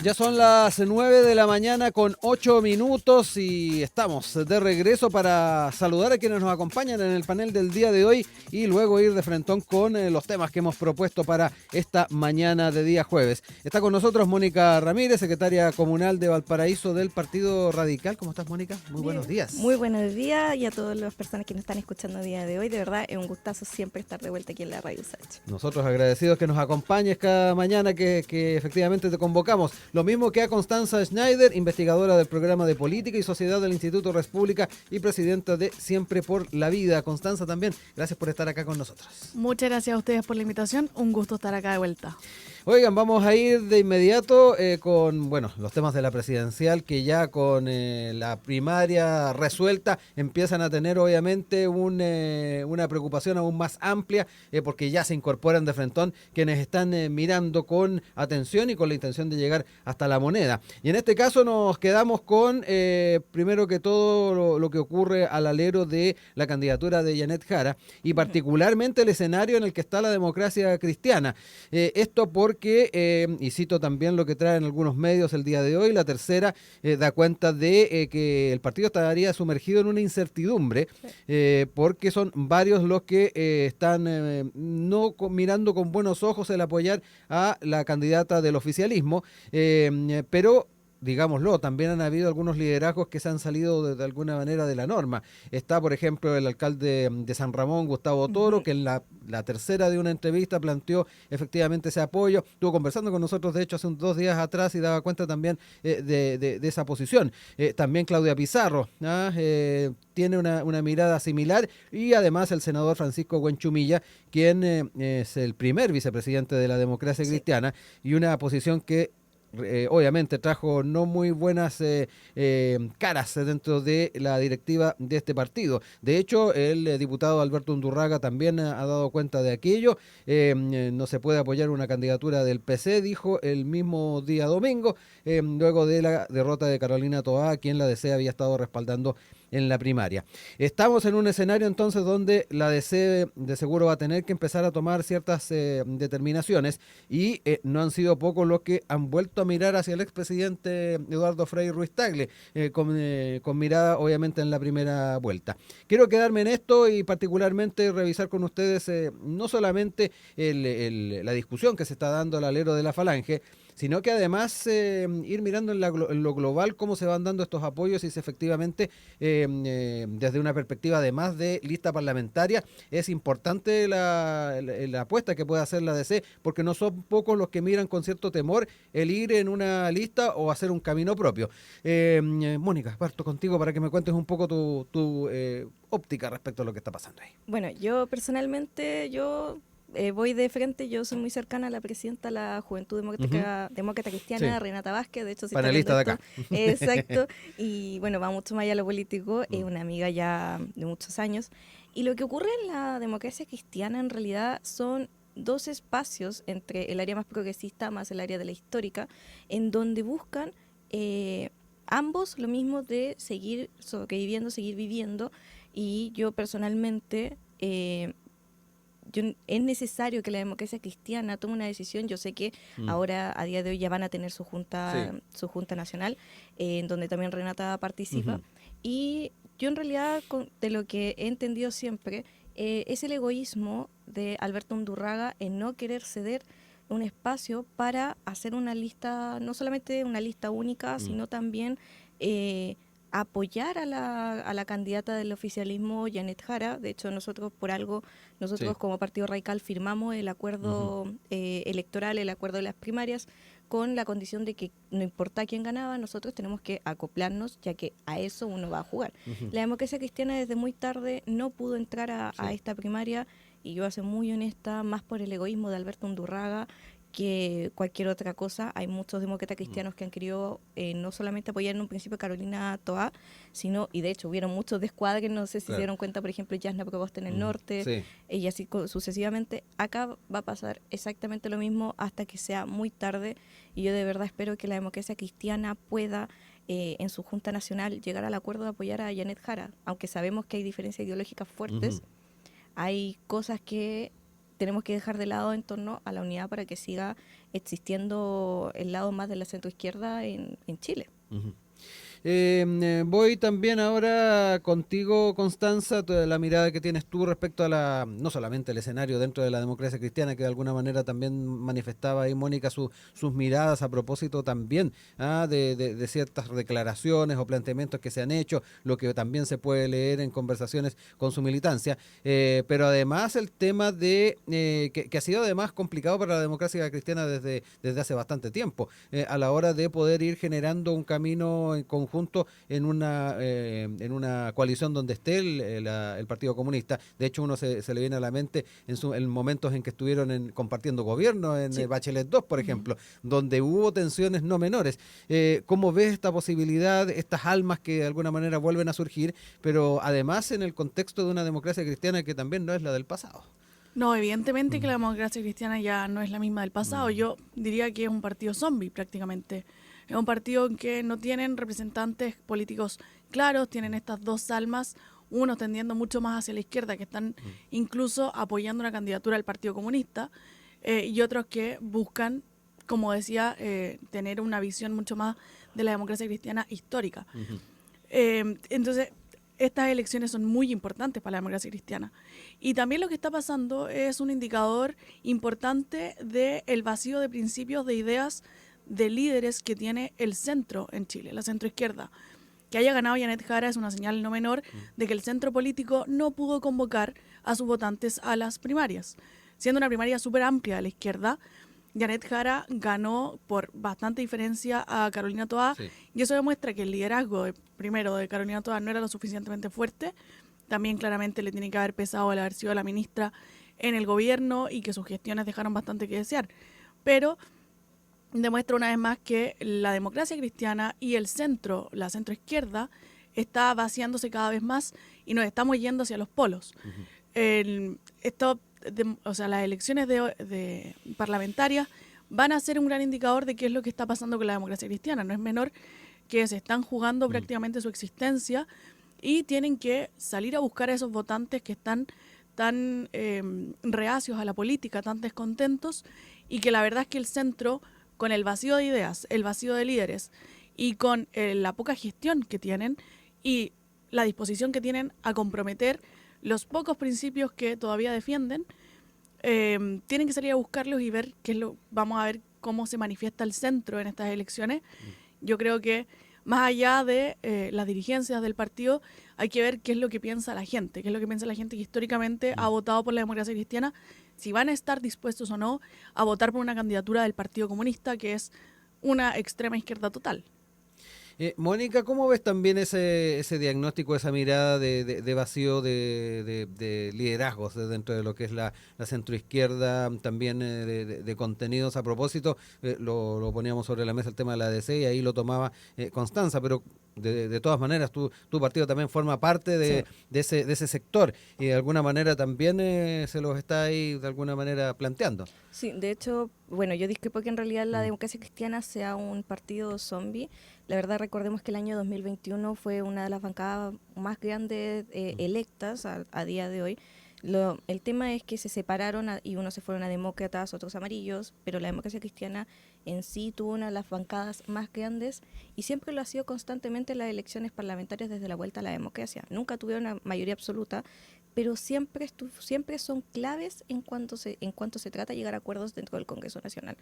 Ya son las 9 de la mañana con 8 minutos y estamos de regreso para saludar a quienes nos acompañan en el panel del día de hoy y luego ir de frentón con los temas que hemos propuesto para esta mañana de día jueves. Está con nosotros Mónica Ramírez, secretaria comunal de Valparaíso del Partido Radical. ¿Cómo estás, Mónica? Muy buenos días. Muy buenos días y a todas las personas que nos están escuchando el día de hoy. De verdad, es un gustazo siempre estar de vuelta aquí en la Radio Sacha. Nosotros agradecidos que nos acompañes cada mañana que efectivamente te convocamos. Lo mismo que a Constanza Schneider, investigadora del programa de Política y Sociedad del Instituto República y presidenta de Siempre por la Vida. Constanza, también, gracias por estar acá con nosotros. Muchas gracias a ustedes por la invitación. Un gusto estar acá de vuelta. Oigan, vamos a ir de inmediato con los temas de la presidencial que ya con la primaria resuelta empiezan a tener obviamente una preocupación aún más amplia porque ya se incorporan de frentón quienes están mirando con atención y con la intención de llegar hasta la moneda. Y en este caso nos quedamos con, primero que todo, lo que ocurre al alero de la candidatura de Janet Jara y particularmente el escenario en el que está la democracia cristiana. Esto porque, y cito también lo que traen algunos medios el día de hoy, la tercera da cuenta de que el partido estaría sumergido en una incertidumbre, porque son varios los que están mirando con buenos ojos el apoyar a la candidata del oficialismo, pero digámoslo, también han habido algunos liderazgos que se han salido de alguna manera de la norma. Está, por ejemplo, el alcalde de San Ramón, Gustavo Toro, que en la tercera de una entrevista planteó efectivamente ese apoyo. Estuvo conversando con nosotros, de hecho, hace 2 días atrás y daba cuenta también de esa posición. También Claudia Pizarro tiene una mirada similar y además el senador Francisco Huenchumilla, quien es el primer vicepresidente de la democracia cristiana y una posición que obviamente trajo no muy buenas caras dentro de la directiva de este partido. De hecho, el diputado Alberto Undurraga también ha dado cuenta de aquello. No se puede apoyar una candidatura del PC, dijo el mismo día domingo, luego de la derrota de Carolina Toá, quien la DC había estado respaldando en la primaria. Estamos en un escenario entonces donde la DC de seguro va a tener que empezar a tomar ciertas determinaciones y no han sido pocos los que han vuelto a mirar hacia el expresidente Eduardo Frei Ruiz-Tagle con mirada obviamente en la primera vuelta. Quiero quedarme en esto y particularmente revisar con ustedes no solamente la discusión que se está dando al alero de la Falange, sino que además ir mirando en lo global cómo se van dando estos apoyos y si efectivamente desde una perspectiva además de lista parlamentaria es importante la apuesta que puede hacer la DC, porque no son pocos los que miran con cierto temor el ir en una lista o hacer un camino propio. Mónica, parto contigo para que me cuentes un poco tu óptica respecto a lo que está pasando ahí. Bueno, yo personalmente, voy de frente, yo soy muy cercana a la presidenta de la Juventud Demócrata Cristiana, sí. Renata Vázquez, de hecho, si panelista de acá. Exacto, y bueno, va mucho más allá de lo político, es una amiga ya de muchos años. Y lo que ocurre en la democracia cristiana en realidad son 2 espacios entre el área más progresista más el área de la histórica, en donde buscan ambos lo mismo de seguir sobreviviendo, seguir viviendo, y yo personalmente... es necesario que la democracia cristiana tome una decisión. Yo sé que ahora, a día de hoy, ya van a tener su junta nacional, en donde también Renata participa. Y yo, en realidad, de lo que he entendido siempre, es el egoísmo de Alberto Undurraga en no querer ceder un espacio para hacer una lista, no solamente una lista única, sino también apoyar a la candidata del oficialismo, Janet Jara. De hecho, nosotros como Partido Radical firmamos el acuerdo electoral, el acuerdo de las primarias, con la condición de que no importa quién ganaba, nosotros tenemos que acoplarnos, ya que a eso uno va a jugar. La democracia cristiana desde muy tarde no pudo entrar a esta primaria, y yo voy a ser muy honesta, más por el egoísmo de Alberto Undurraga que cualquier otra cosa. Hay muchos demócratas cristianos que han querido no solamente apoyar en un principio a Carolina Toá, sino, y de hecho hubieron muchos descuadres, no sé si se dieron cuenta, por ejemplo, Yasna Proboste en el norte, y así sucesivamente. Acá va a pasar exactamente lo mismo hasta que sea muy tarde, y yo de verdad espero que la democracia cristiana pueda en su Junta Nacional llegar al acuerdo de apoyar a Janet Jara, aunque sabemos que hay diferencias ideológicas fuertes. Hay cosas que tenemos que dejar de lado en torno a la unidad para que siga existiendo el lado más de la centroizquierda en Chile. Ujú. Voy también ahora contigo, Constanza, la mirada que tienes tú respecto a no solamente el escenario dentro de la democracia cristiana, que de alguna manera también manifestaba ahí Mónica sus miradas a propósito también de ciertas declaraciones o planteamientos que se han hecho, lo que también se puede leer en conversaciones con su militancia, pero además el tema que ha sido además complicado para la democracia cristiana desde hace bastante tiempo, a la hora de poder ir generando un camino en conjunto en una coalición donde esté el Partido Comunista. De hecho, uno se le viene a la mente en momentos en que estuvieron compartiendo gobierno, en Sí. Bachelet 2, por ejemplo, donde hubo tensiones no menores. ¿Cómo ves esta posibilidad, estas almas que de alguna manera vuelven a surgir, pero además en el contexto de una democracia cristiana que también no es la del pasado? No, evidentemente que la democracia cristiana ya no es la misma del pasado. Yo diría que es un partido zombie prácticamente. Es un partido en que no tienen representantes políticos claros, tienen estas dos almas, unos tendiendo mucho más hacia la izquierda, que están incluso apoyando una candidatura del Partido Comunista, y otros que buscan, como decía, tener una visión mucho más de la democracia cristiana histórica. Ujú. Entonces, estas elecciones son muy importantes para la democracia cristiana. Y también lo que está pasando es un indicador importante del vacío de principios, de ideas, de líderes que tiene el centro en Chile, la centroizquierda. Que haya ganado Janet Jara es una señal no menor de que el centro político no pudo convocar a sus votantes a las primarias. Siendo una primaria súper amplia de la izquierda, Janet Jara ganó por bastante diferencia a Carolina Toá, Sí. y eso demuestra que el liderazgo primero de Carolina Toá no era lo suficientemente fuerte. También claramente le tiene que haber pesado el haber sido la ministra en el gobierno y que sus gestiones dejaron bastante que desear. Pero demuestra una vez más que la democracia cristiana y el centro, la centroizquierda, está vaciándose cada vez más y nos estamos yendo hacia los polos. Las elecciones de parlamentarias van a ser un gran indicador de qué es lo que está pasando con la democracia cristiana. No es menor que se están jugando prácticamente su existencia y tienen que salir a buscar a esos votantes que están tan reacios a la política, tan descontentos, y que la verdad es que el centro, con el vacío de ideas, el vacío de líderes y con la poca gestión que tienen y la disposición que tienen a comprometer los pocos principios que todavía defienden, tienen que salir a buscarlos y ver vamos a ver cómo se manifiesta el centro en estas elecciones. Yo creo que más allá de las dirigencias del partido, hay que ver qué es lo que piensa la gente, qué es lo que piensa la gente que históricamente ha votado por la democracia cristiana, si van a estar dispuestos o no a votar por una candidatura del Partido Comunista, que es una extrema izquierda total. Mónica, ¿cómo ves también ese diagnóstico, esa mirada de vacío de liderazgos dentro de lo que es la centroizquierda, también de contenidos? A propósito, lo poníamos sobre la mesa el tema de la ADC y ahí lo tomaba Constanza, pero de todas maneras tu partido también forma parte Sí. de ese sector y de alguna manera también se los está ahí de alguna manera planteando. Sí, de hecho, bueno, yo discrepo que en realidad la Mm. democracia cristiana sea un partido zombie. La verdad, recordemos que el año 2021 fue una de las bancadas más grandes electas a día de hoy. El tema es que se separaron y unos se fueron a demócratas, otros amarillos, pero la democracia cristiana en sí tuvo una de las bancadas más grandes y siempre lo ha sido constantemente en las elecciones parlamentarias desde la vuelta a la democracia. Nunca tuvieron una mayoría absoluta, pero siempre son claves en cuanto se trata de llegar a acuerdos dentro del Congreso Nacional.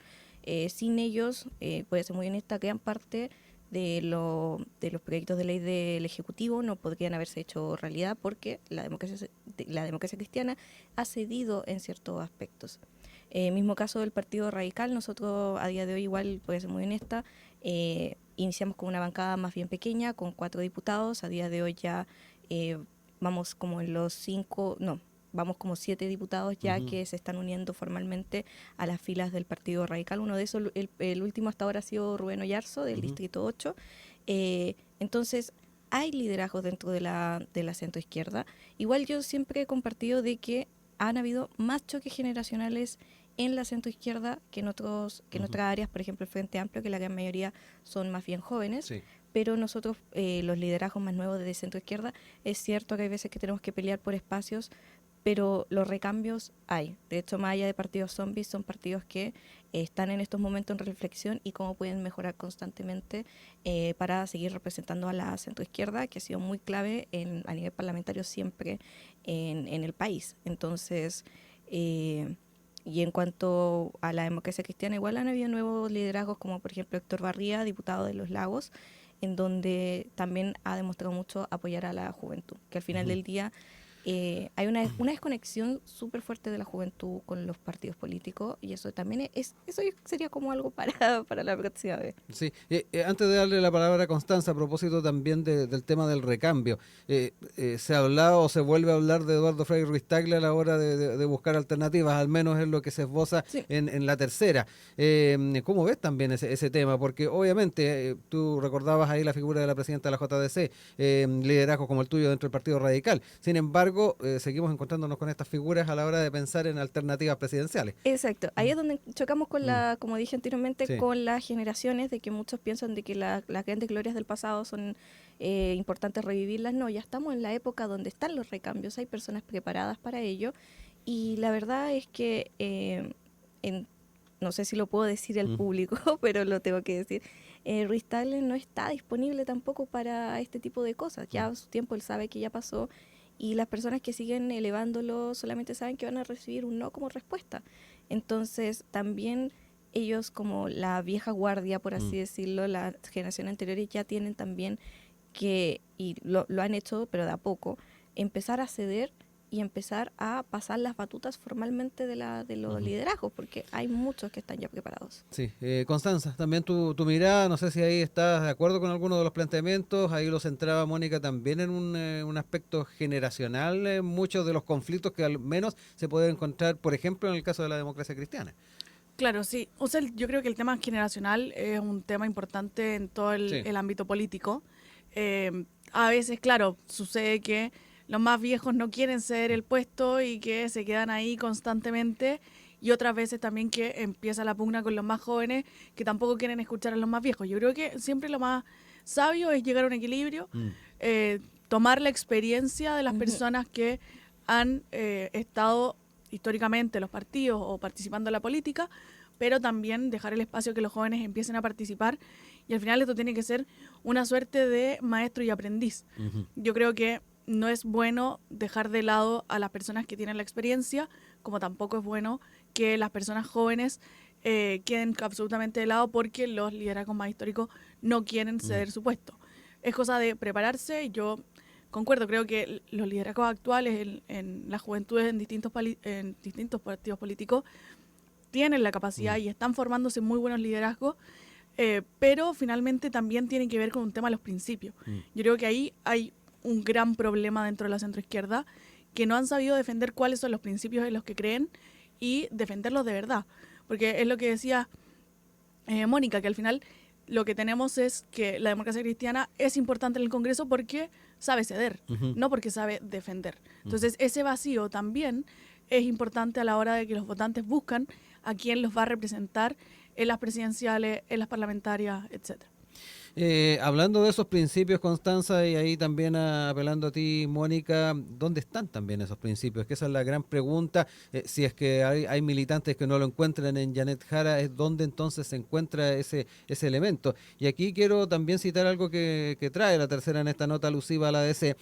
Sin ellos, puede ser muy honesta, gran parte de los proyectos de ley del Ejecutivo no podrían haberse hecho realidad porque la democracia cristiana ha cedido en ciertos aspectos. Mismo caso del Partido Radical, nosotros a día de hoy igual, puede ser muy honesta, iniciamos con una bancada más bien pequeña, con 4 diputados, a día de hoy ya vamos como en los 5, no, vamos como 7 diputados ya que se están uniendo formalmente a las filas del Partido Radical. Uno de esos, el último hasta ahora ha sido Rubén Oyarzo, del Distrito 8. Entonces, hay liderazgos dentro de la centroizquierda. Igual yo siempre he compartido de que han habido más choques generacionales en la centroizquierda que en otras áreas, por ejemplo el Frente Amplio, que la gran mayoría son más bien jóvenes. Sí. Pero nosotros, los liderazgos más nuevos de centroizquierda, es cierto que hay veces que tenemos que pelear por espacios pero los recambios hay. De hecho, más allá de partidos zombies, son partidos que están en estos momentos en reflexión y cómo pueden mejorar constantemente para seguir representando a la centroizquierda, que ha sido muy clave a nivel parlamentario siempre en el país. Entonces, y en cuanto a la democracia cristiana, igual han habido nuevos liderazgos, como por ejemplo Héctor Barría, diputado de Los Lagos, en donde también ha demostrado mucho apoyar a la juventud, que al final del día hay una desconexión súper fuerte de la juventud con los partidos políticos, y eso también eso sería como algo para la próxima vez. Sí, antes de darle la palabra a Constanza, a propósito también del tema del recambio, se ha hablado o se vuelve a hablar de Eduardo Frei Ruiz Tagle a la hora de buscar alternativas, al menos es lo que se esboza Sí. en la tercera. ¿Cómo ves también ese tema? Porque obviamente tú recordabas ahí la figura de la presidenta de la JDC, liderazgo como el tuyo dentro del Partido Radical. Sin embargo, seguimos encontrándonos con estas figuras a la hora de pensar en alternativas presidenciales. Exacto, ahí es donde chocamos con como dije anteriormente, Sí. con las generaciones, de que muchos piensan de que las grandes glorias del pasado son importantes revivirlas. No, ya estamos en la época donde están los recambios, hay personas preparadas para ello, y la verdad es que, no sé si lo puedo decir al público, pero lo tengo que decir, Ruiz Tagle no está disponible tampoco para este tipo de cosas. Ya a su tiempo él sabe que ya pasó, y las personas que siguen elevándolo solamente saben que van a recibir un no como respuesta. Entonces también ellos, como la vieja guardia, por así decirlo, las generaciones anteriores ya tienen también que, y lo han hecho, pero de a poco, empezar a ceder y empezar a pasar las batutas formalmente de los liderazgos, porque hay muchos que están ya preparados. Sí, Constanza, también tu mirada, no sé si ahí estás de acuerdo con alguno de los planteamientos, ahí lo centraba Mónica también en un aspecto generacional, muchos de los conflictos que al menos se pueden encontrar, por ejemplo, en el caso de la democracia cristiana. Claro, sí. O sea, yo creo que el tema generacional es un tema importante en todo Sí. el ámbito político. A veces, claro, sucede que los más viejos no quieren ceder el puesto y que se quedan ahí constantemente, y otras veces también que empieza la pugna con los más jóvenes que tampoco quieren escuchar a los más viejos. Yo creo que siempre lo más sabio es llegar a un equilibrio, tomar la experiencia de las personas que han estado históricamente en los partidos o participando en la política, pero también dejar el espacio que los jóvenes empiecen a participar, y al final esto tiene que ser una suerte de maestro y aprendiz. Yo creo que no es bueno dejar de lado a las personas que tienen la experiencia, como tampoco es bueno que las personas jóvenes queden absolutamente de lado porque los liderazgos más históricos no quieren ceder su puesto. Es cosa de prepararse. Yo concuerdo, creo que los liderazgos actuales en las juventudes en distintos partidos políticos tienen la capacidad y están formándose muy buenos liderazgos, pero finalmente también tienen que ver con un tema de los principios. Yo creo que ahí hay un gran problema dentro de la centroizquierda, que no han sabido defender cuáles son los principios en los que creen y defenderlos de verdad. Porque es lo que decía Mónica, que al final lo que tenemos es que la democracia cristiana es importante en el Congreso porque sabe ceder, no porque sabe defender. Entonces ese vacío también es importante a la hora de que los votantes buscan a quién los va a representar en las presidenciales, en las parlamentarias, etcétera. Hablando de esos principios, Constanza, y ahí también apelando a ti, Mónica, ¿dónde están también esos principios? Que esa es la gran pregunta. Si es que hay militantes que no lo encuentran en Janet Jara, es dónde entonces se encuentra ese elemento. Y aquí quiero también citar algo que trae la tercera en esta nota alusiva a la DC,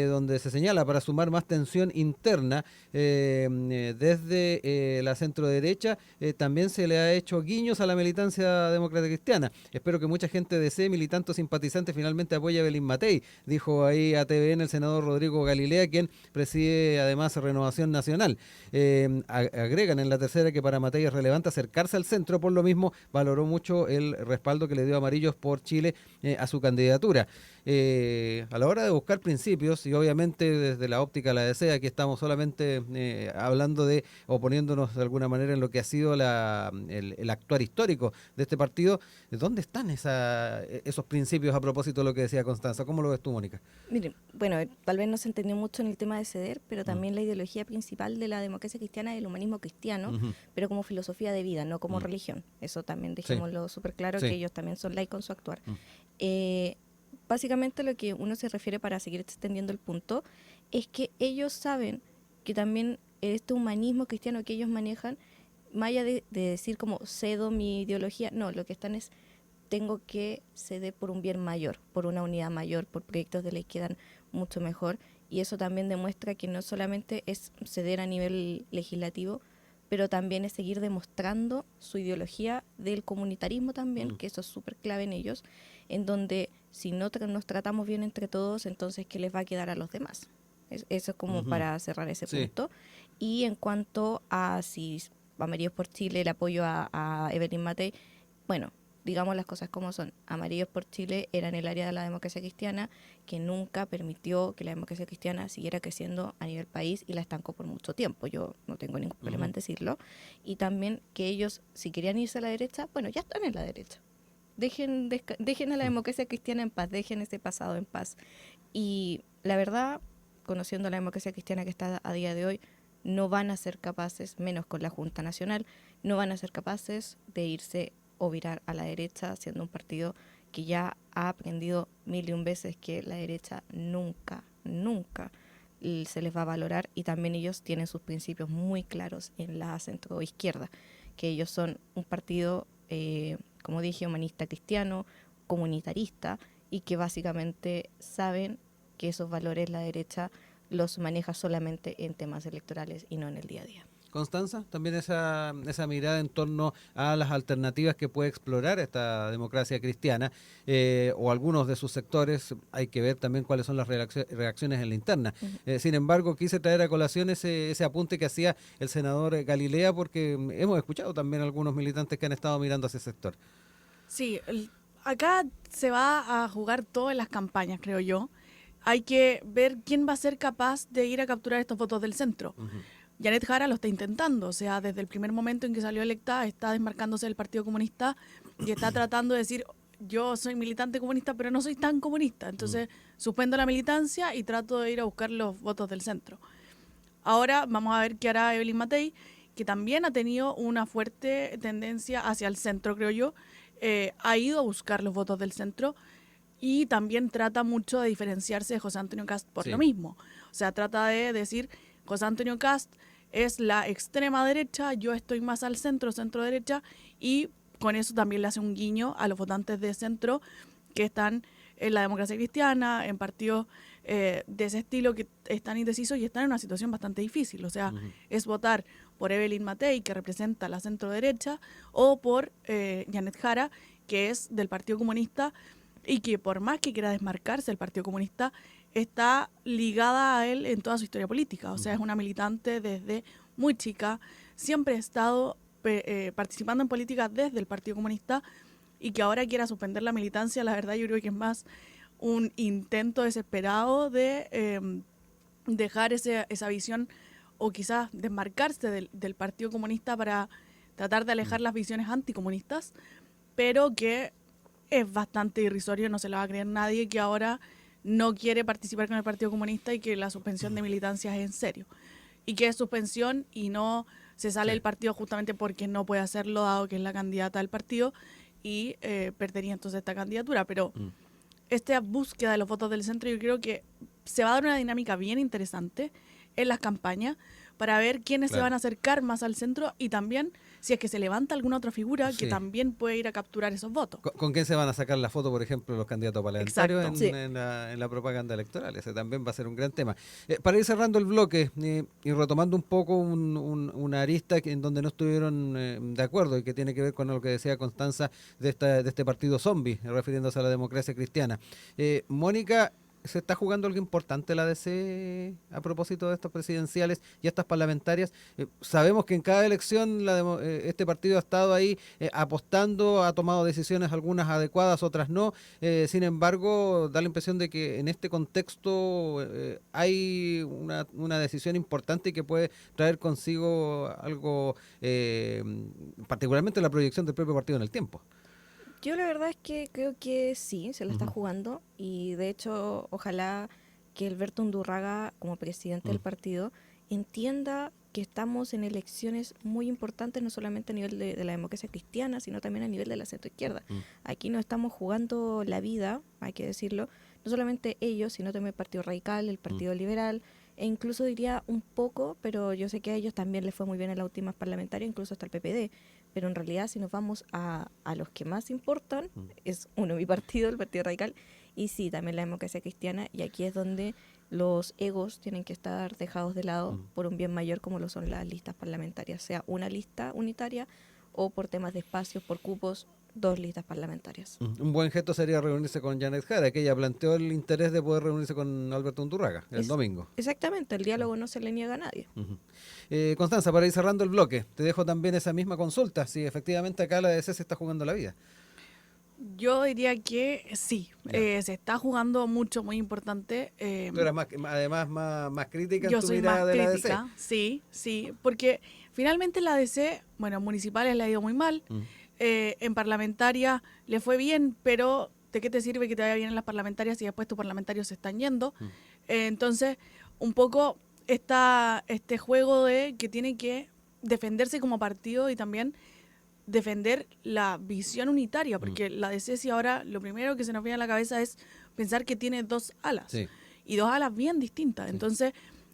donde se señala: para sumar más tensión interna desde la centro derecha, también se le ha hecho guiños a la militancia demócrata cristiana. Espero que mucha gente de militante o simpatizante finalmente apoya a Belín Matei, dijo ahí a TVN el senador Rodrigo Galilea, quien preside además Renovación Nacional. Agregan en la tercera que para Matei es relevante acercarse al centro, por lo mismo valoró mucho el respaldo que le dio Amarillos por Chile a su candidatura. A la hora de buscar principios, y obviamente desde la óptica de la DC, aquí estamos solamente hablando de, o poniéndonos de alguna manera en lo que ha sido el actuar histórico de este partido, ¿dónde están esos principios a propósito de lo que decía Constanza? ¿Cómo lo ves tú, Mónica? Miren, bueno, tal vez no se entendió mucho en el tema de ceder, pero también la ideología principal de la democracia cristiana es el humanismo cristiano, pero como filosofía de vida, no como religión. Eso también dejémoslo súper claro, que ellos también son laicos en su actuar. Básicamente lo que uno se refiere, para seguir extendiendo el punto, es que ellos saben que también este humanismo cristiano que ellos manejan, más allá de decir como cedo mi ideología, no, lo que están es tengo que ceder por un bien mayor, por una unidad mayor, por proyectos de ley que dan mucho mejor, y eso también demuestra que no solamente es ceder a nivel legislativo, pero también es seguir demostrando su ideología del comunitarismo también, que eso es súper clave en ellos, en donde si no nos tratamos bien entre todos, entonces ¿qué les va a quedar a los demás? Eso es como para cerrar ese punto. Y en cuanto a si Amarillos por Chile, el apoyo a Evelyn Matei, bueno, digamos las cosas como son. Amarillos por Chile era en el área de la democracia cristiana, que nunca permitió que la democracia cristiana siguiera creciendo a nivel país y la estancó por mucho tiempo. Yo no tengo ningún problema en decirlo. Y también que ellos, si querían irse a la derecha, bueno, ya están en la derecha. Dejen a la democracia cristiana en paz, dejen ese pasado en paz. Y la verdad, conociendo la democracia cristiana que está a día de hoy, no van a ser capaces, menos con la Junta Nacional, no van a ser capaces de irse o virar a la derecha, siendo un partido que ya ha aprendido 1001 veces que la derecha nunca se les va a valorar, y también ellos tienen sus principios muy claros en la centro izquierda, que ellos son un partido, como dije, humanista cristiano, comunitarista, y que básicamente saben que esos valores la derecha los maneja solamente en temas electorales y no en el día a día. Constanza, también esa mirada en torno a las alternativas que puede explorar esta democracia cristiana, o algunos de sus sectores. Hay que ver también cuáles son las reacciones en la interna. Sin embargo, quise traer a colación ese apunte que hacía el senador Galilea, porque hemos escuchado también algunos militantes que han estado mirando hacia ese sector. Sí, acá se va a jugar todo en las campañas, creo yo. Hay que ver quién va a ser capaz de ir a capturar estos votos del centro. Janet Jara lo está intentando, o sea, desde el primer momento en que salió electa está desmarcándose del Partido Comunista y está tratando de decir, yo soy militante comunista, pero no soy tan comunista, entonces suspendo la militancia y trato de ir a buscar los votos del centro. Ahora vamos a ver qué hará Evelyn Matei, que también ha tenido una fuerte tendencia hacia el centro, creo yo, ha ido a buscar los votos del centro y también trata mucho de diferenciarse de José Antonio Kast por lo mismo. O sea, trata de decir, José Antonio Kast es la extrema derecha, yo estoy más al centro, centro derecha, y con eso también le hace un guiño a los votantes de centro que están en la democracia cristiana, en partidos de ese estilo, que están indecisos y están en una situación bastante difícil. O sea, es votar por Evelyn Matei, que representa la centro derecha, o por Janet Jara, que es del Partido Comunista, y que por más que quiera desmarcarse del Partido Comunista, está ligada a él en toda su historia política. O sea, es una militante desde muy chica, siempre ha estado participando en política desde el Partido Comunista, y que ahora quiera suspender la militancia, la verdad yo creo que es más un intento desesperado de dejar esa visión, o quizás desmarcarse del Partido Comunista para tratar de alejar las visiones anticomunistas, pero que es bastante irrisorio, no se lo va a creer nadie que ahora no quiere participar con el Partido Comunista y que la suspensión de militancia es en serio. Y que es suspensión y no se sale del partido justamente porque no puede hacerlo, dado que es la candidata del partido, y perdería entonces esta candidatura. Pero esta búsqueda de los votos del centro, yo creo que se va a dar una dinámica bien interesante en las campañas para ver quiénes se van a acercar más al centro, y también si es que se levanta alguna otra figura que también puede ir a capturar esos votos. ¿Con quién se van a sacar la foto, por ejemplo, los candidatos parlamentarios en la propaganda electoral? Ese también va a ser un gran tema. Para ir cerrando el bloque y retomando un poco una arista en donde no estuvieron de acuerdo, y que tiene que ver con lo que decía Constanza de este partido zombie, refiriéndose a la democracia cristiana. Mónica, ¿se está jugando algo importante la DC a propósito de estas presidenciales y estas parlamentarias? Sabemos que en cada elección este partido ha estado ahí apostando, ha tomado decisiones, algunas adecuadas, otras no. Sin embargo, da la impresión de que en este contexto hay una decisión importante y que puede traer consigo algo, particularmente la proyección del propio partido en el tiempo. Yo la verdad es que creo que sí, se la está jugando, y de hecho ojalá que Alberto Undurraga, como presidente del partido, entienda que estamos en elecciones muy importantes, no solamente a nivel de la democracia cristiana, sino también a nivel de la centroizquierda. Aquí nos estamos jugando la vida, hay que decirlo, no solamente ellos, sino también el Partido Radical, el Partido Liberal, e incluso diría un poco, pero yo sé que a ellos también les fue muy bien en las últimas parlamentarias, incluso hasta el PPD, pero en realidad si nos vamos a los que más importan, es uno, mi partido, el Partido Radical, y sí, también la democracia cristiana, y aquí es donde los egos tienen que estar dejados de lado por un bien mayor como lo son las listas parlamentarias, sea una lista unitaria o por temas de espacios, por cupos, 2 listas parlamentarias. Un buen gesto sería reunirse con Janet Jara, que ella planteó el interés de poder reunirse con Alberto Undurraga el domingo. Exactamente, el diálogo no se le niega a nadie. Constanza, para ir cerrando el bloque, te dejo también esa misma consulta, si efectivamente acá la DC se está jugando la vida. Yo diría que sí, se está jugando mucho, muy importante. Tú eras además más crítica en Yo tu soy mirada más de la crítica, sí, porque finalmente la DC, bueno, municipales le ha ido muy mal, en parlamentaria le fue bien, pero ¿de qué te sirve que te vaya bien en las parlamentarias si después tus parlamentarios se están yendo? Entonces, un poco este juego de que tiene que defenderse como partido y también defender la visión unitaria, porque la DC si ahora lo primero que se nos viene a la cabeza es pensar que tiene 2 alas, y 2 alas bien distintas. Entonces,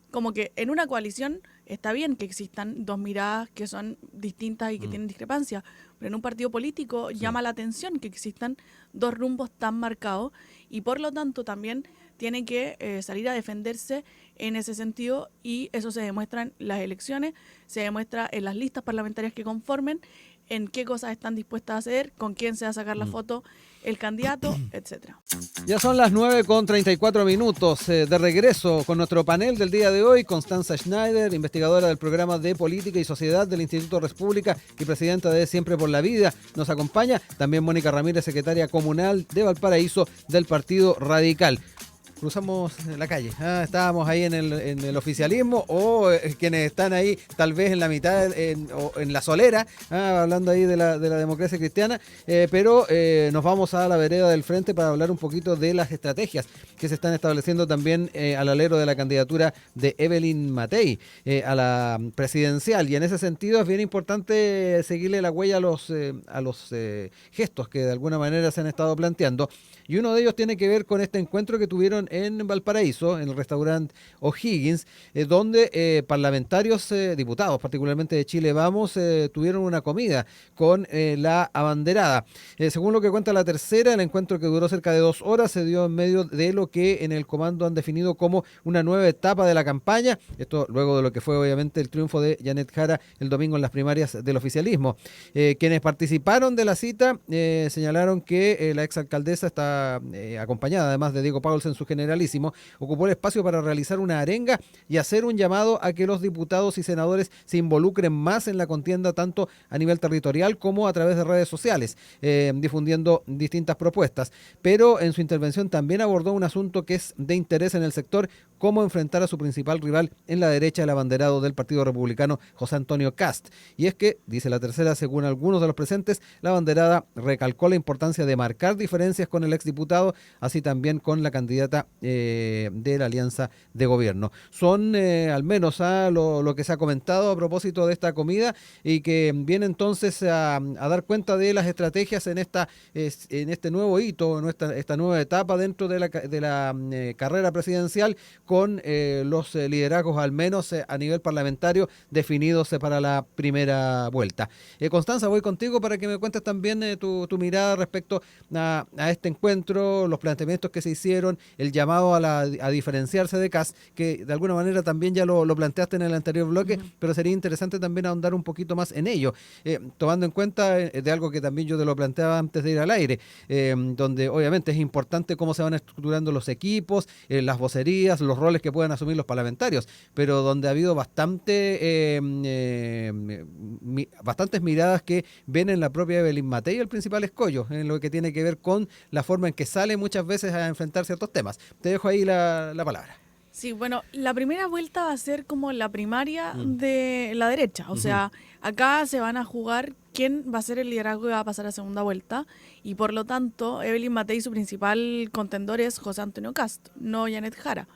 como que en una coalición está bien que existan 2 miradas que son distintas y que tienen discrepancia, pero en un partido político llama la atención que existan 2 rumbos tan marcados, y por lo tanto también tiene que salir a defenderse en ese sentido, y eso se demuestra en las elecciones, se demuestra en las listas parlamentarias que conformen, en qué cosas están dispuestas a hacer, con quién se va a sacar la foto el candidato, etcétera. Ya son las 9:34 de regreso con nuestro panel del día de hoy. Constanza Schneider, investigadora del programa de Política y Sociedad del Instituto República y presidenta de Siempre por la Vida, nos acompaña. También Mónica Ramírez, secretaria comunal de Valparaíso del Partido Radical. Cruzamos la calle, estábamos ahí en el oficialismo, o quienes están ahí tal vez en la mitad, o en la solera, hablando ahí de la democracia cristiana, pero nos vamos a la vereda del frente para hablar un poquito de las estrategias que se están estableciendo también al alero de la candidatura de Evelyn Matei a la presidencial, y en ese sentido es bien importante seguirle la huella a los gestos que de alguna manera se han estado planteando, y uno de ellos tiene que ver con este encuentro que tuvieron en Valparaíso, en el restaurante O'Higgins, donde parlamentarios, diputados, particularmente de Chile Vamos, tuvieron una comida con la abanderada. Según lo que cuenta La Tercera, el encuentro, que duró cerca de 2 horas, se dio en medio de lo que en el comando han definido como una nueva etapa de la campaña. Esto luego de lo que fue obviamente el triunfo de Janet Jara el domingo en las primarias del oficialismo. Quienes participaron de la cita señalaron que la exalcaldesa está acompañada además de Diego Pauls en su generalísimo, ocupó el espacio para realizar una arenga y hacer un llamado a que los diputados y senadores se involucren más en la contienda, tanto a nivel territorial como a través de redes sociales, difundiendo distintas propuestas. Pero en su intervención también abordó un asunto que es de interés en el sector: cómo enfrentar a su principal rival en la derecha, el abanderado del Partido Republicano, José Antonio Kast. Y es que, dice La Tercera, según algunos de los presentes, la abanderada recalcó la importancia de marcar diferencias con el exdiputado, así también con la candidata de la alianza de gobierno. Son al menos lo que se ha comentado a propósito de esta comida, y que viene entonces a dar cuenta de las estrategias en este nuevo hito, en esta nueva etapa dentro de la carrera presidencial, con los liderazgos al menos a nivel parlamentario definidos para la primera vuelta. Constanza, voy contigo para que me cuentes también tu mirada respecto a este encuentro, los planteamientos que se hicieron, el llamado a diferenciarse de Kast, que de alguna manera también ya lo planteaste en el anterior bloque, pero sería interesante también ahondar un poquito más en ello, tomando en cuenta de algo que también yo te lo planteaba antes de ir al aire, donde obviamente es importante cómo se van estructurando los equipos, las vocerías, los roles que puedan asumir los parlamentarios, pero donde ha habido bastantes miradas que ven en la propia Evelyn Matei el principal escollo, en lo que tiene que ver con la forma en que sale muchas veces a enfrentar ciertos temas. Te dejo ahí la palabra. Sí, bueno, la primera vuelta va a ser como la primaria de la derecha. O sea, acá se van a jugar quién va a ser el liderazgo que va a pasar a segunda vuelta. Y por lo tanto, Evelyn Matei, su principal contendor es José Antonio Kast, no Janet Jara.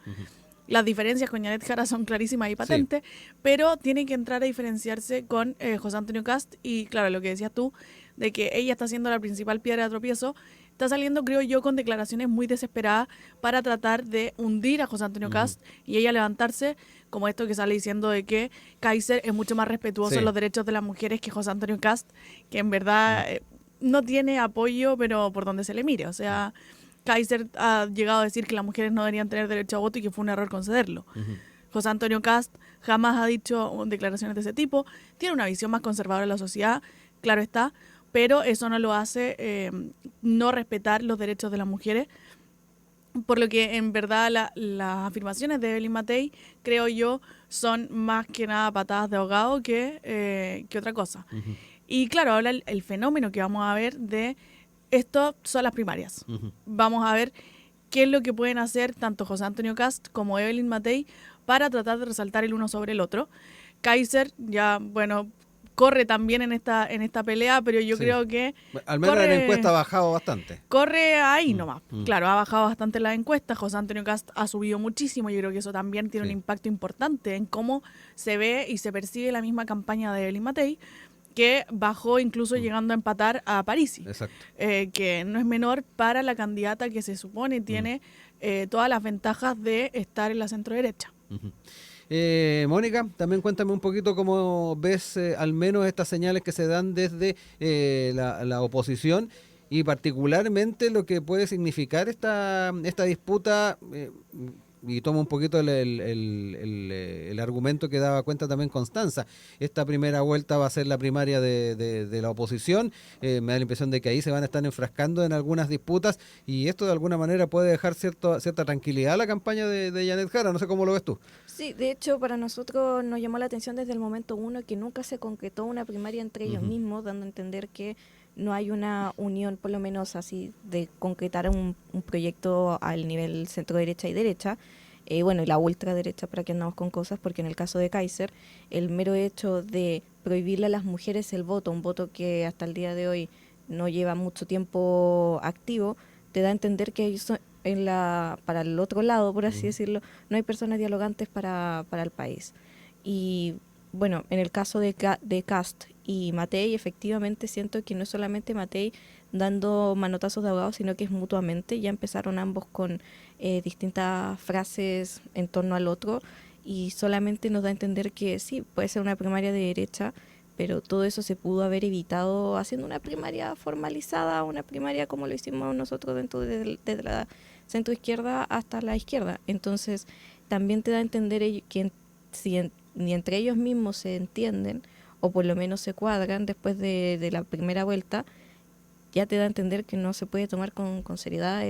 Las diferencias con Janet Jara son clarísimas y patentes, pero tiene que entrar a diferenciarse con José Antonio Kast. Y claro, lo que decías tú, de que ella está siendo la principal piedra de tropiezo, está saliendo, creo yo, con declaraciones muy desesperadas para tratar de hundir a José Antonio Kast y ella levantarse, como esto que sale diciendo de que Kaiser es mucho más respetuoso en los derechos de las mujeres que José Antonio Kast, que en verdad no tiene apoyo, pero por donde se le mire. O sea, Kaiser ha llegado a decir que las mujeres no deberían tener derecho a voto y que fue un error concederlo. José Antonio Kast jamás ha dicho declaraciones de ese tipo, tiene una visión más conservadora de la sociedad, claro está, pero eso no lo hace no respetar los derechos de las mujeres, por lo que en verdad las afirmaciones de Evelyn Matei, creo yo, son más que nada patadas de ahogado que otra cosa. Y claro, ahora el fenómeno que vamos a ver de esto son las primarias. Vamos a ver qué es lo que pueden hacer tanto José Antonio Kast como Evelyn Matei para tratar de resaltar el uno sobre el otro. Kaiser ya, bueno, corre también en esta pelea, pero yo creo que... Al menos en la encuesta ha bajado bastante. Corre ahí nomás. Claro, ha bajado bastante la encuesta. José Antonio Kast ha subido muchísimo. Yo creo que eso también tiene un impacto importante en cómo se ve y se percibe la misma campaña de Evelyn Matei, que bajó incluso llegando a empatar a Parisi, que no es menor para la candidata que se supone tiene todas las ventajas de estar en la centro derecha. Mónica, también cuéntame un poquito cómo ves al menos estas señales que se dan desde la oposición y particularmente lo que puede significar esta disputa, y tomo un poquito el argumento que daba cuenta también Constanza. Esta primera vuelta va a ser la primaria de la oposición, me da la impresión de que ahí se van a estar enfrascando en algunas disputas y esto de alguna manera puede dejar cierta tranquilidad a la campaña de Janet Jara, no sé cómo lo ves tú. Sí, de hecho para nosotros nos llamó la atención desde el momento uno que nunca se concretó una primaria entre ellos mismos, dando a entender que no hay una unión, por lo menos así, de concretar un proyecto al nivel centro-derecha y derecha. Bueno, y la ultraderecha, para que andamos con cosas, porque en el caso de Kaiser, el mero hecho de prohibirle a las mujeres el voto, un voto que hasta el día de hoy no lleva mucho tiempo activo, te da a entender que eso para el otro lado, por así decirlo, no hay personas dialogantes para el país. Y bueno, en el caso de Kast y Matei, efectivamente siento que no es solamente Matei dando manotazos de ahogado, sino que es mutuamente. Ya empezaron ambos con distintas frases en torno al otro y solamente nos da a entender que sí, puede ser una primaria de derecha, pero todo eso se pudo haber evitado haciendo una primaria formalizada, una primaria como lo hicimos nosotros dentro de la centro izquierda hasta la izquierda. Entonces también te da a entender que si ni entre ellos mismos se entienden o por lo menos se cuadran después de la primera vuelta, ya te da a entender que no se puede tomar con seriedad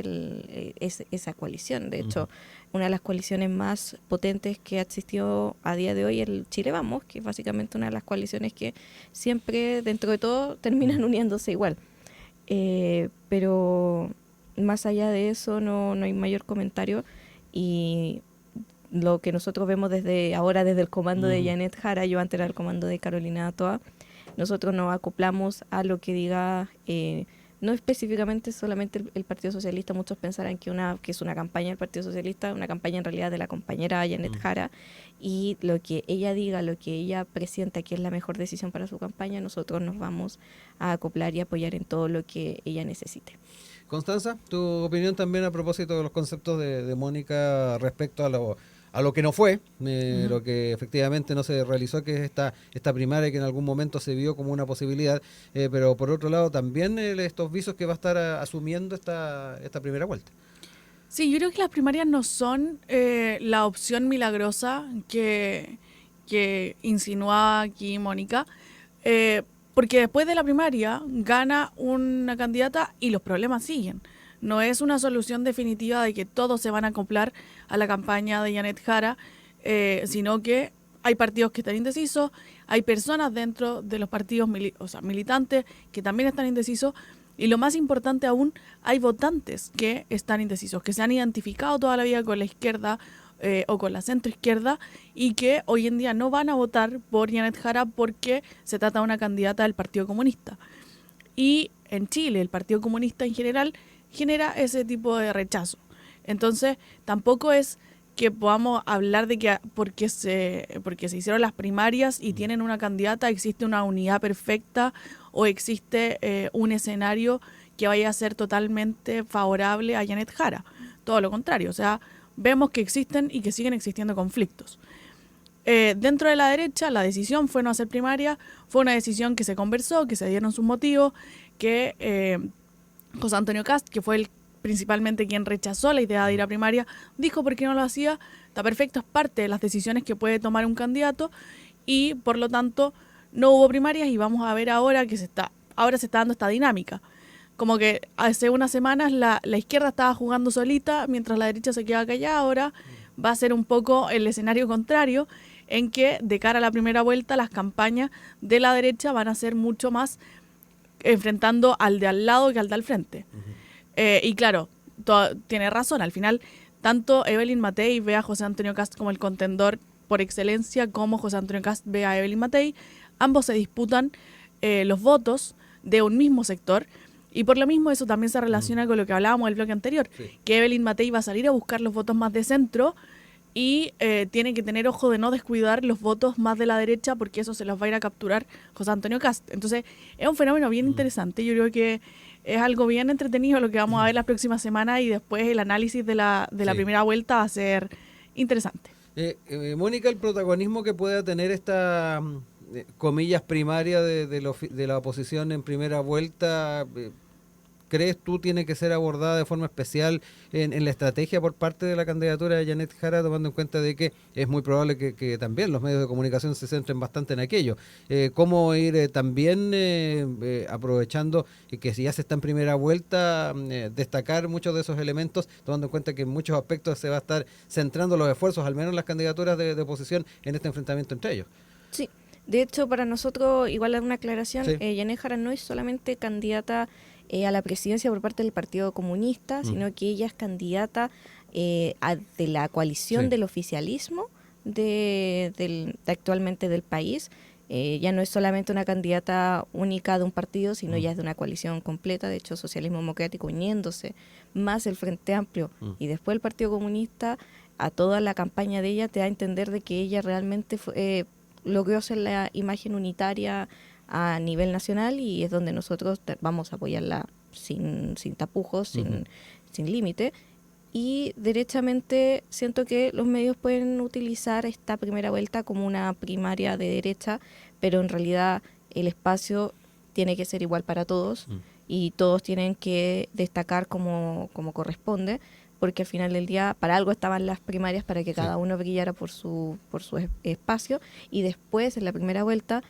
esa coalición. De hecho, una de las coaliciones más potentes que ha existido a día de hoy es el Chile Vamos, que es básicamente una de las coaliciones que siempre, dentro de todo, terminan uniéndose igual. Pero más allá de eso no hay mayor comentario, y lo que nosotros vemos desde el comando de Janet Jara, yo antes era el comando de Carolina Toa, nosotros nos acoplamos a lo que diga, no específicamente solamente el Partido Socialista. Muchos pensarán que es una campaña del Partido Socialista, una campaña en realidad de la compañera Janet Jara, y lo que ella diga, lo que ella presienta que es la mejor decisión para su campaña, nosotros nos vamos a acoplar y apoyar en todo lo que ella necesite. Constanza, tu opinión también a propósito de los conceptos de Mónica respecto a lo que no fue, lo que efectivamente no se realizó, que es esta primaria que en algún momento se vio como una posibilidad, pero por otro lado también estos visos que va a estar asumiendo esta primera vuelta. Sí, yo creo que las primarias no son la opción milagrosa que insinuaba aquí Mónica, porque después de la primaria gana una candidata y los problemas siguen. No es una solución definitiva de que todos se van a acoplar a la campaña de Janet Jara, sino que hay partidos que están indecisos, hay personas dentro de los partidos militantes que también están indecisos, y lo más importante aún, hay votantes que están indecisos, que se han identificado toda la vida con la izquierda o con la centroizquierda y que hoy en día no van a votar por Janet Jara porque se trata de una candidata del Partido Comunista. Y en Chile, el Partido Comunista en general genera ese tipo de rechazo. Entonces, tampoco es que podamos hablar de que porque se hicieron las primarias y tienen una candidata, existe una unidad perfecta o existe un escenario que vaya a ser totalmente favorable a Janet Jara. Todo lo contrario, o sea, vemos que existen y que siguen existiendo conflictos. Dentro de la derecha, la decisión fue no hacer primaria, fue una decisión que se conversó, que se dieron sus motivos, que José Antonio Kast, que fue principalmente quien rechazó la idea de ir a primaria, dijo por qué no lo hacía, está perfecto, es parte de las decisiones que puede tomar un candidato y por lo tanto no hubo primarias y vamos a ver ahora que se está dando esta dinámica. Como que hace unas semanas la izquierda estaba jugando solita mientras la derecha se quedaba callada, ahora va a ser un poco el escenario contrario, en que de cara a la primera vuelta las campañas de la derecha van a ser mucho más enfrentando al de al lado que al de al frente. Y claro, tiene razón, al final tanto Evelyn Matei ve a José Antonio Kast como el contendor por excelencia, como José Antonio Kast ve a Evelyn Matei. Ambos se disputan los votos de un mismo sector y por lo mismo eso también se relaciona con lo que hablábamos del bloque anterior, que Evelyn Matei va a salir a buscar los votos más de centro y tiene que tener ojo de no descuidar los votos más de la derecha porque eso se los va a ir a capturar José Antonio Kast. Entonces es un fenómeno bien interesante, yo creo que es algo bien entretenido lo que vamos a ver las próximas semanas y después el análisis de la primera vuelta va a ser interesante. Mónica, el protagonismo que pueda tener esta, comillas, primaria de la oposición en primera vuelta, ¿crees tú tiene que ser abordada de forma especial en la estrategia por parte de la candidatura de Janet Jara, tomando en cuenta de que es muy probable que también los medios de comunicación se centren bastante en aquello? ¿Cómo ir también aprovechando que si ya se está en primera vuelta, destacar muchos de esos elementos, tomando en cuenta que en muchos aspectos se va a estar centrando los esfuerzos, al menos las candidaturas de oposición, en este enfrentamiento entre ellos? Sí, de hecho para nosotros, igual una aclaración, Sí. Janet Jara no es solamente candidata a la presidencia por parte del Partido Comunista, sino que ella es candidata de la coalición del oficialismo actualmente del país. Ya no es solamente una candidata única de un partido, sino ya es de una coalición completa, de hecho Socialismo Democrático uniéndose, más el Frente Amplio y después el Partido Comunista, a toda la campaña de ella te da a entender de que ella realmente logró ser la imagen unitaria a nivel nacional y es donde nosotros vamos a apoyarla sin tapujos, sin límite. Y derechamente siento que los medios pueden utilizar esta primera vuelta como una primaria de derecha, pero en realidad el espacio tiene que ser igual para todos y todos tienen que destacar como corresponde, porque al final del día para algo estaban las primarias, para que cada uno brillara por su espacio y después en la primera vuelta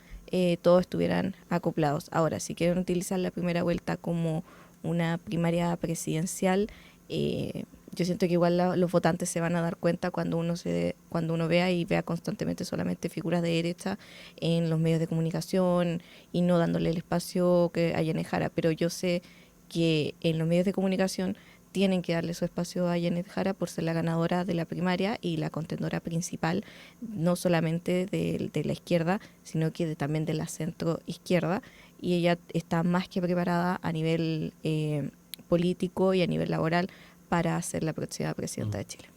todos estuvieran acoplados. Ahora, si quieren utilizar la primera vuelta como una primaria presidencial, yo siento que igual los votantes se van a dar cuenta cuando uno vea constantemente solamente figuras de derecha en los medios de comunicación y no dándole el espacio que a Janet Jara. Pero yo sé que en los medios de comunicación tienen que darle su espacio a Janet Jara por ser la ganadora de la primaria y la contendora principal, no solamente de la izquierda, sino que también de la centro izquierda, y ella está más que preparada a nivel político y a nivel laboral para ser la próxima presidenta de Chile.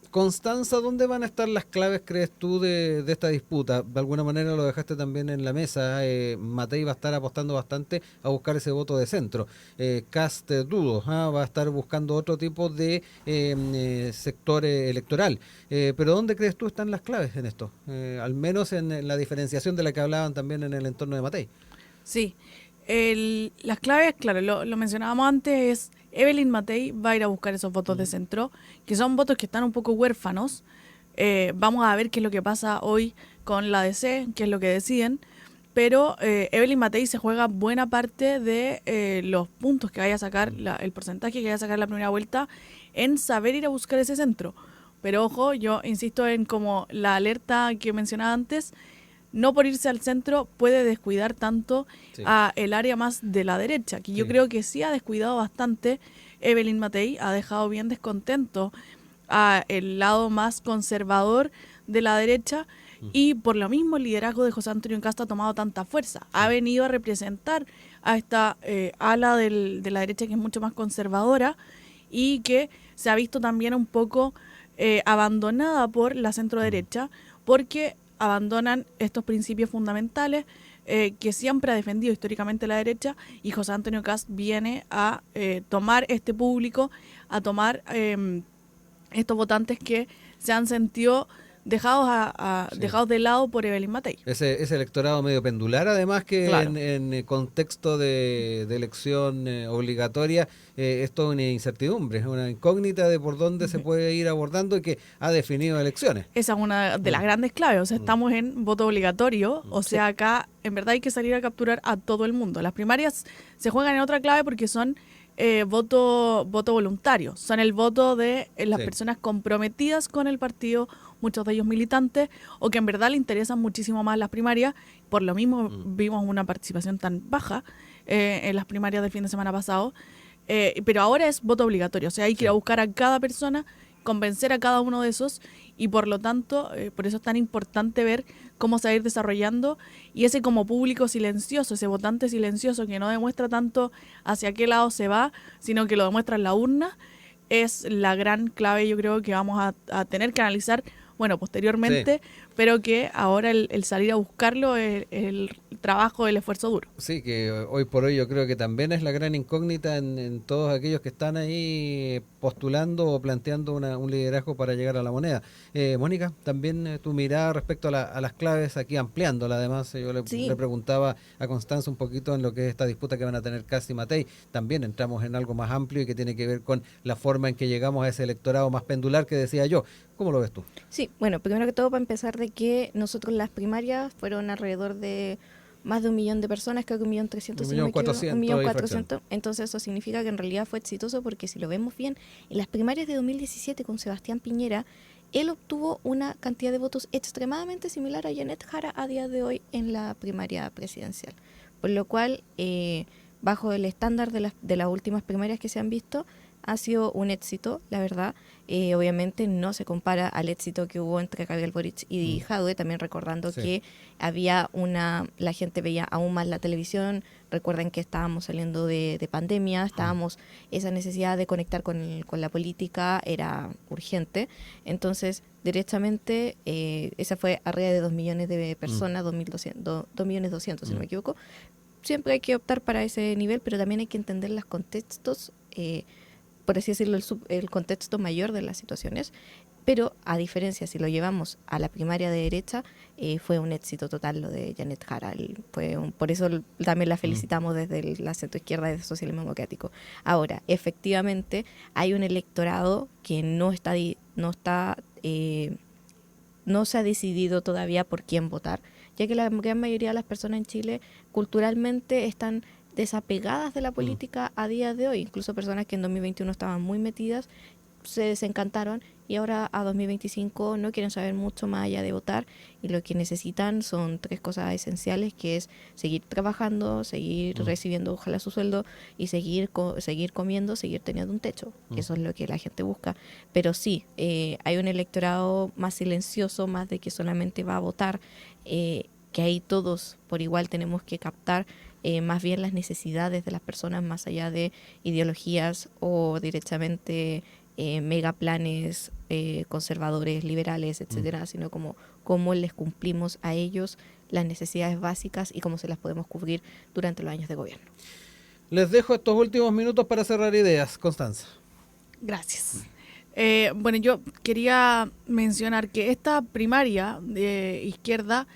Constanza, ¿dónde van a estar las claves, crees tú, de esta disputa? De alguna manera lo dejaste también en la mesa. Matei va a estar apostando bastante a buscar ese voto de centro. Kast dudo, va a estar buscando otro tipo de sector electoral. Pero ¿dónde crees tú están las claves en esto? Al menos en la diferenciación de la que hablaban también en el entorno de Matei. Sí, las claves, claro, lo mencionábamos antes, es Evelyn Matei va a ir a buscar esos votos de centro, que son votos que están un poco huérfanos. Vamos a ver qué es lo que pasa hoy con la DC, qué es lo que deciden. Pero Evelyn Matei se juega buena parte de los puntos que vaya a sacar, el porcentaje que vaya a sacar la primera vuelta, en saber ir a buscar ese centro. Pero ojo, yo insisto en como la alerta que mencionaba antes, no por irse al centro puede descuidar tanto a el área más de la derecha, que yo creo que sí ha descuidado bastante. Evelyn Matei ha dejado bien descontento a el lado más conservador de la derecha y por lo mismo el liderazgo de José Antonio Kast ha tomado tanta fuerza. Ha venido a representar a esta ala de la derecha que es mucho más conservadora y que se ha visto también un poco abandonada por la centro derecha porque abandonan estos principios fundamentales que siempre ha defendido históricamente la derecha, y José Antonio Kast viene a tomar este público, a tomar estos votantes que se han sentido dejados de lado por Evelyn Matei. Ese electorado medio pendular, además que Claro. en contexto de elección obligatoria, es toda una incertidumbre, es una incógnita de por dónde se puede ir abordando y que ha definido elecciones. Esa es una de las grandes claves, o sea, estamos en voto obligatorio, o sea, acá en verdad hay que salir a capturar a todo el mundo. Las primarias se juegan en otra clave porque son voto voluntario, son el voto de las personas comprometidas con el partido, muchos de ellos militantes, o que en verdad le interesan muchísimo más las primarias. Por lo mismo vimos una participación tan baja en las primarias del fin de semana pasado, pero ahora es voto obligatorio, o sea, hay que ir a buscar a cada persona, convencer a cada uno de esos, y por lo tanto, por eso es tan importante ver cómo se va a ir desarrollando, y ese como público silencioso, ese votante silencioso que no demuestra tanto hacia qué lado se va, sino que lo demuestra en la urna, es la gran clave, yo creo, que vamos a tener que analizar, bueno, posteriormente, pero que ahora el salir a buscarlo es el trabajo, el esfuerzo duro. Sí, que hoy por hoy yo creo que también es la gran incógnita en todos aquellos que están ahí postulando o planteando un liderazgo para llegar a la moneda. Mónica, también tu mirada respecto a las claves, aquí ampliándola, además yo le preguntaba a Constanza un poquito en lo que es esta disputa que van a tener Kast y Matei. También entramos en algo más amplio y que tiene que ver con la forma en que llegamos a ese electorado más pendular que decía yo. ¿Cómo lo ves tú? Sí, bueno, primero que todo, para empezar, de que nosotros las primarias fueron alrededor de más de 1 millón de personas, creo que 1.300.000, si no me equivoco, 1.400.000. Entonces eso significa que en realidad fue exitoso, porque si lo vemos bien, en las primarias de 2017 con Sebastián Piñera, él obtuvo una cantidad de votos extremadamente similar a Janet Jara a día de hoy en la primaria presidencial. Por lo cual, bajo el estándar de las últimas primarias que se han visto, ha sido un éxito, la verdad. Obviamente no se compara al éxito que hubo entre Gabriel Boric y Jadwe, también recordando que la gente veía aún más la televisión. Recuerden que estábamos saliendo de pandemia, esa necesidad de conectar con la política era urgente. Entonces, directamente, esa fue arriba de 2 millones de personas, 2.200.000, si no me equivoco. Siempre hay que optar para ese nivel, pero también hay que entender los contextos, por así decirlo, el contexto mayor de las situaciones. Pero a diferencia, si lo llevamos a la primaria de derecha, fue un éxito total lo de Janet Jara. Por eso también la felicitamos desde la centroizquierda y del socialismo democrático. Ahora, efectivamente, hay un electorado que no se ha decidido todavía por quién votar, ya que la gran mayoría de las personas en Chile culturalmente están desapegadas de la política a día de hoy. Incluso personas que en 2021 estaban muy metidas se desencantaron y ahora a 2025 no quieren saber mucho más allá de votar, y lo que necesitan son 3 cosas esenciales, que es seguir trabajando, seguir recibiendo ojalá su sueldo y seguir comiendo, seguir teniendo un techo. Eso es lo que la gente busca. Pero sí, hay un electorado más silencioso, más de que solamente va a votar, que ahí todos por igual tenemos que captar más bien las necesidades de las personas, más allá de ideologías o directamente megaplanes conservadores, liberales, etcétera, sino como cómo les cumplimos a ellos las necesidades básicas y cómo se las podemos cubrir durante los años de gobierno. Les dejo estos últimos minutos para cerrar ideas. Constanza. Gracias. Bueno, yo quería mencionar que esta primaria de izquierda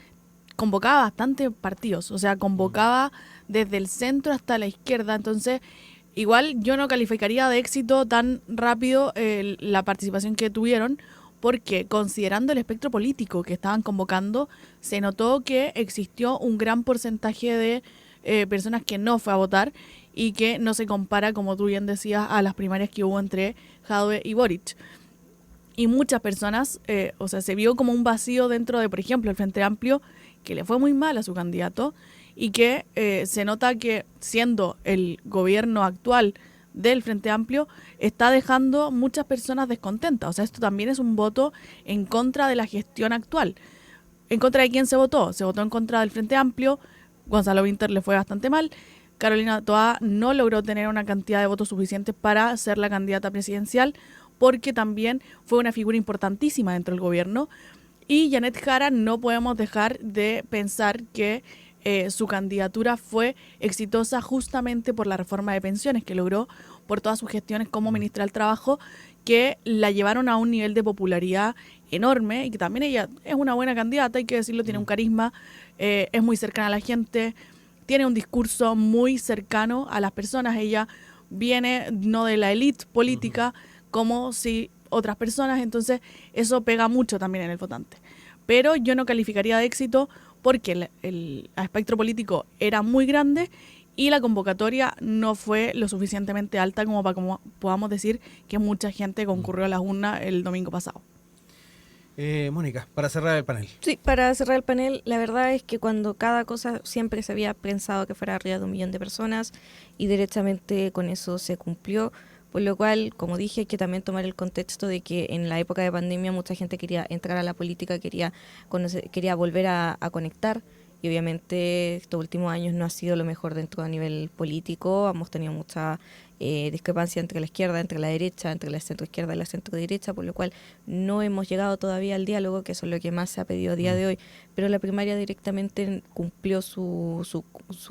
convocaba bastantes partidos, o sea, convocaba desde el centro hasta la izquierda. Entonces, igual yo no calificaría de éxito tan rápido la participación que tuvieron, porque considerando el espectro político que estaban convocando, se notó que existió un gran porcentaje de personas que no fue a votar, y que no se compara, como tú bien decías, a las primarias que hubo entre Jadwe y Boric. Y muchas personas, o sea, se vio como un vacío dentro de, por ejemplo, el Frente Amplio, que le fue muy mal a su candidato, y que se nota que, siendo el gobierno actual del Frente Amplio, está dejando muchas personas descontentas. O sea, esto también es un voto en contra de la gestión actual. ¿En contra de quién se votó? Se votó en contra del Frente Amplio. Gonzalo Winter le fue bastante mal. Carolina Toá no logró tener una cantidad de votos suficientes para ser la candidata presidencial, porque también fue una figura importantísima dentro del gobierno. Y Janet Jara, no podemos dejar de pensar que su candidatura fue exitosa justamente por la reforma de pensiones que logró, por todas sus gestiones como ministra del Trabajo, que la llevaron a un nivel de popularidad enorme, y que también ella es una buena candidata, hay que decirlo, tiene un carisma, es muy cercana a la gente, tiene un discurso muy cercano a las personas. Ella viene no de la élite política como si otras personas, entonces eso pega mucho también en el votante. Pero yo no calificaría de éxito porque el espectro político era muy grande y la convocatoria no fue lo suficientemente alta como para que podamos decir que mucha gente concurrió a las urnas el domingo pasado. Mónica, para cerrar el panel. Sí, para cerrar el panel, la verdad es que cuando cada cosa siempre se había pensado que fuera arriba de 1 millón de personas y derechamente con eso se cumplió, por lo cual, como dije, hay que también tomar el contexto de que en la época de pandemia mucha gente quería entrar a la política, quería volver a conectar, y obviamente estos últimos años no ha sido lo mejor dentro a nivel político. Hemos tenido mucha discrepancia entre la izquierda, entre la derecha, entre la centroizquierda y la centroderecha, por lo cual no hemos llegado todavía al diálogo, que eso es lo que más se ha pedido a día de hoy. Pero la primaria directamente cumplió su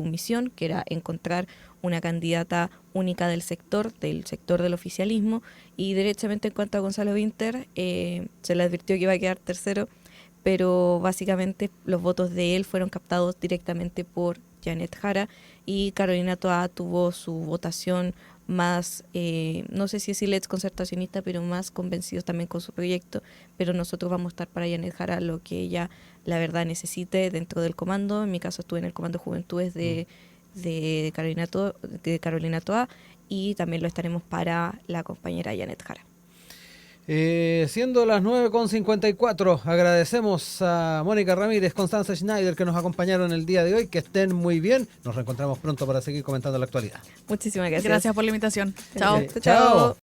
misión, que era encontrar una candidata única del sector del oficialismo, y derechamente en cuanto a Gonzalo Vinter, se le advirtió que iba a quedar tercero, pero básicamente los votos de él fueron captados directamente por Janet Jara, y Carolina Toá tuvo su votación más, no sé si decirle concertacionista, pero más convencidos también con su proyecto. Pero nosotros vamos a estar para Janet Jara lo que ella, la verdad, necesite dentro del comando. En mi caso estuve en el comando de Juventudes de Carolina Toá, y también lo estaremos para la compañera Janet Jara. Siendo las 9:54, agradecemos a Mónica Ramírez, Constanza Schneider, que nos acompañaron el día de hoy. Que estén muy bien. Nos reencontramos pronto para seguir comentando la actualidad. Muchísimas gracias. Gracias por la invitación. Chao. Chao.